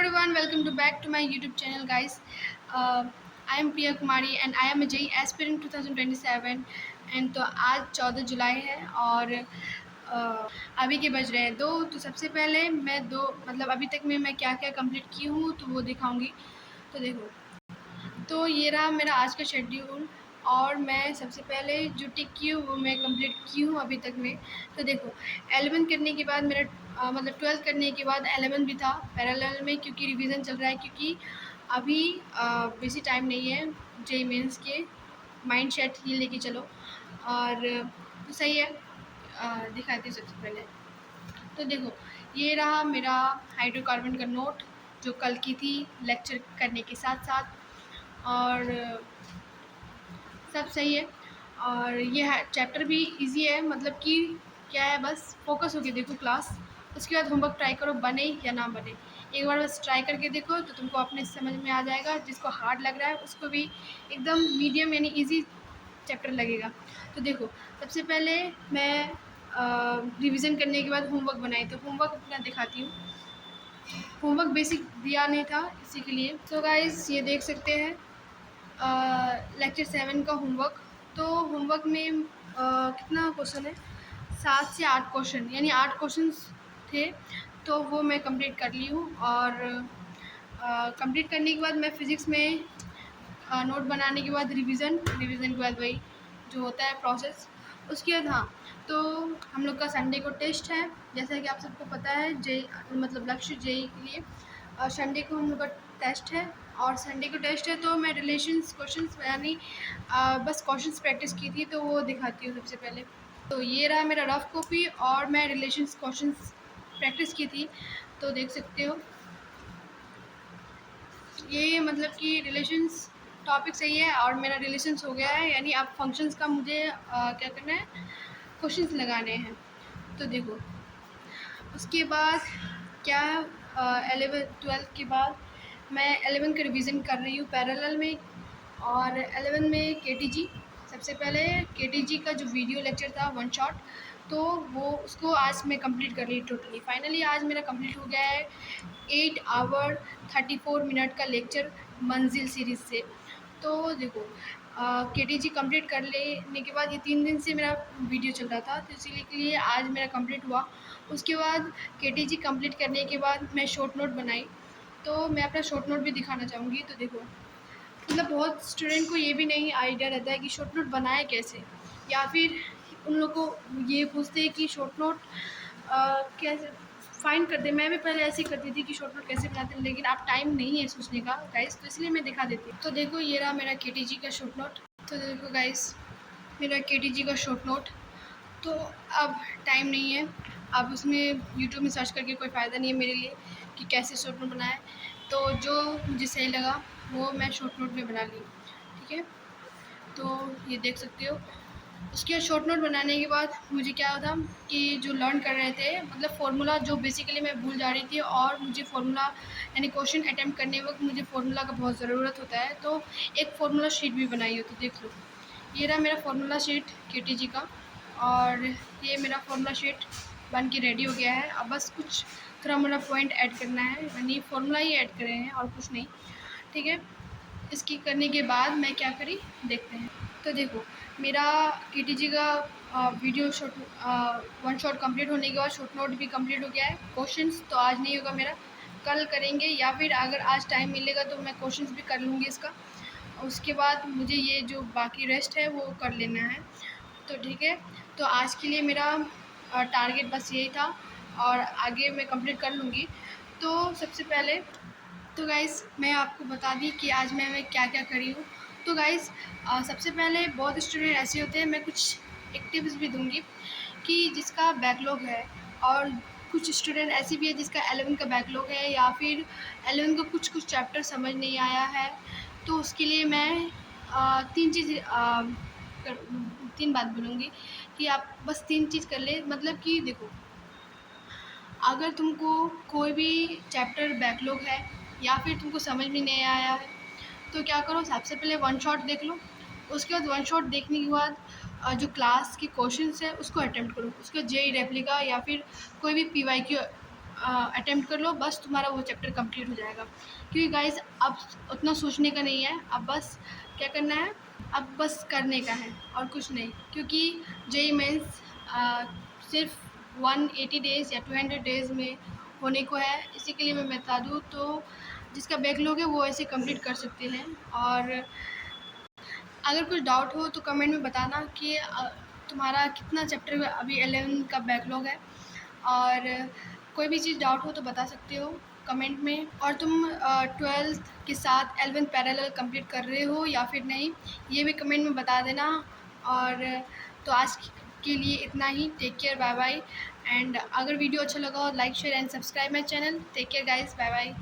everyone, welcome to back to my YouTube channel, guys. I am Priya Kumari and I am a JEE aspirant 2027 and तो आज 14 जुलाई है और अभी के बज रहे हैं 2। तो सबसे पहले मैं अभी तक में मैं क्या क्या कंप्लीट की हूँ तो वो दिखाऊंगी। तो देखो, तो ये रहा मेरा आज का शेड्यूल और मैं सबसे पहले जो टिक की हूँ वो मैं कंप्लीट की हूँ अभी तक में। तो देखो, 11 करने के बाद मेरा 12 करने के बाद 11 भी था पैरेलल में, क्योंकि रिवीजन चल रहा है, क्योंकि अभी बेसी टाइम नहीं है जेईई मेंस के। माइंड सेट ये लेके चलो और तो सही है। दिखाती हूँ सबसे पहले। तो देखो, ये रहा मेरा हाइड्रोकार्बन का नोट जो कल की थी लेक्चर करने के साथ साथ, और सब सही है। और ये चैप्टर भी इजी है, मतलब कि क्या है, बस फोकस होके देखो क्लास, उसके बाद होमवर्क ट्राई करो, बने या ना बने। एक बार बस ट्राई करके देखो तो तुमको अपने समझ में आ जाएगा। जिसको हार्ड लग रहा है उसको भी एकदम मीडियम यानी इजी चैप्टर लगेगा। तो देखो, सबसे पहले मैं रिवीजन करने के बाद होमवर्क बनाई, तो होमवर्क अपना दिखाती हूँ। होमवर्क बेसिक दिया नहीं था इसी के लिए। तो गाइस ये देख सकते हैं लेक्चर 7 का होमवर्क। तो होमवर्क में कितना क्वेश्चन है, 7 से 8 क्वेश्चन, यानी 8 क्वेश्चंस थे। तो वो मैं कंप्लीट कर ली हूँ और कंप्लीट करने के बाद मैं फ़िज़िक्स में नोट बनाने के बाद रिवीजन के बाद वही जो होता है प्रोसेस, उसके बाद हाँ, तो हम लोग का संडे को टेस्ट है, जैसा कि आप सबको पता है। लक्ष्य जेई के लिए संडे को हम लोग का टेस्ट है और संडे को टेस्ट है। तो मैं रिलेशंस क्वेश्चंस यानी बस क्वेश्चंस प्रैक्टिस की थी, तो वो दिखाती हूँ सबसे पहले। तो ये रहा मेरा रफ कॉपी और मैं रिलेशंस क्वेश्चंस प्रैक्टिस की थी, तो देख सकते हो। ये मतलब कि रिलेशंस टॉपिक सही है और मेरा रिलेशंस हो गया है, यानी अब फंक्शंस का मुझे क्या करना है, क्वेश्चंस लगाने हैं। तो देखो, उसके बाद क्या 11-12 के बाद मैं 11 का रिवीजन कर रही हूँ पैरेलल में। और 11 में केटीजी, सबसे पहले केटीजी का जो वीडियो लेक्चर था वन शॉट, तो वो उसको आज मैं कंप्लीट कर ली टोटली। फाइनली आज मेरा कंप्लीट हो गया है 8 आवर 34 मिनट का लेक्चर मंजिल सीरीज़ से। तो देखो, केटीजी कंप्लीट कर लेने के बाद ये 3 दिन से मेरा वीडियो चल रहा था, तो इसीलिए के लिए आज मेरा कंप्लीट हुआ। उसके बाद केटीजी कंप्लीट करने के बाद मैं शॉर्ट नोट बनाई, तो मैं अपना शॉर्ट नोट भी दिखाना चाहूँगी। तो देखो, मतलब बहुत स्टूडेंट को ये भी नहीं आइडिया रहता है कि शॉर्ट नोट बनाए कैसे, या फिर उन लोग को ये पूछते हैं कि शॉर्ट नोट कैसे फाइंड करते। मैं भी पहले ऐसे ही करती थी कि शॉर्ट नोट कैसे बनाते हैं, लेकिन अब टाइम नहीं है सोचने का गाइस, तो इसलिए मैं दिखा देती हूँ। तो देखो, ये रहा मेरा केटीजी का शॉर्ट नोट। तो देखो गाइस, मेरा केटीजी का शॉर्ट नोट। तो अब टाइम नहीं है, अब उसमें यूट्यूब में सर्च करके कोई फ़ायदा नहीं है मेरे लिए कि कैसे शॉर्ट नोट बनाए। तो जो मुझे सही लगा वो मैं शॉर्ट नोट में बना ली, ठीक है। तो ये देख सकते हो। उसके शॉर्ट नोट बनाने के बाद मुझे क्या था कि जो लर्न कर रहे थे, मतलब फ़ॉर्मूला जो बेसिकली मैं भूल जा रही थी, और मुझे फ़ॉर्मूला यानी क्वेश्चन अटैम्प्ट करने वक्त मुझे फ़ॉर्मूला का बहुत ज़रूरत होता है, तो एक फ़ॉर्मूला शीट भी बनाई हो। तो देख लो, ये रहा मेरा फ़ॉर्मूला शीट केटीजी का, और ये मेरा फ़ॉर्मूला शीट बन के रेडी हो गया है। अब बस कुछ थोड़ा मोड़ा पॉइंट ऐड करना है, यानी फ़ॉर्मूला ही ऐड करे हैं और कुछ नहीं, ठीक है। इसकी करने के बाद मैं क्या करी देखते हैं। तो देखो, मेरा केटीजी का video short one shot complete होने के बाद शॉर्ट नोट भी कंप्लीट हो गया है। क्वेश्चंस तो आज नहीं होगा मेरा, कल करेंगे, या फिर अगर आज टाइम मिलेगा तो मैं क्वेश्चंस भी कर लूँगी इसका। उसके बाद मुझे ये जो बाकी रेस्ट है वो कर लेना है, तो ठीक है। तो आज के लिए मेरा टारगेट बस यही था और आगे मैं कंप्लीट कर लूँगी। तो सबसे पहले तो गाइस मैं आपको बता दी कि आज मैं क्या क्या करी हूँ। तो गाइस सबसे पहले बहुत स्टूडेंट ऐसे होते हैं, मैं कुछ एक टिप्स भी दूँगी कि जिसका बैकलॉग है, और कुछ स्टूडेंट ऐसी भी है जिसका 11 का बैकलॉग है, या फिर 11 का कुछ चैप्टर समझ नहीं आया है। तो उसके लिए मैं 3 बात बोलूँगी कि आप बस 3 चीज़ कर ले। मतलब कि देखो, अगर तुमको कोई भी चैप्टर बैकलॉग है या फिर तुमको समझ में नहीं आया है, तो क्या करो, सबसे पहले वन शॉट देख लो। उसके बाद वन शॉट देखने के बाद जो क्लास के क्वेश्चंस है उसको अटेम्प्ट करो। उसके बाद जेई रेप्लिका या फिर कोई भी पीवाईक्यू अटेम्प्ट कर लो, बस तुम्हारा वो चैप्टर कंप्लीट हो जाएगा। क्योंकि गाइस अब उतना सोचने का नहीं है, अब बस क्या करना है, अब बस करने का है और कुछ नहीं। क्योंकि जेईई मेंस सिर्फ 180 डेज़ या 200 डेज़ में होने को है। इसी के लिए मैं बता दूँ तो जिसका बैकलॉग है वो ऐसे कंप्लीट कर सकते हैं। और अगर कुछ डाउट हो तो कमेंट में बताना कि तुम्हारा कितना चैप्टर अभी 11 का बैकलॉग है। और कोई भी चीज़ डाउट हो तो बता सकते हो कमेंट में। और तुम 12th के साथ 11th पैरेलल कंप्लीट कर रहे हो या फिर नहीं, ये भी कमेंट में बता देना। और तो आज के लिए इतना ही। Take care, bye bye. And अगर वीडियो अच्छा लगा हो like share and subscribe my channel. Take care guys, bye bye.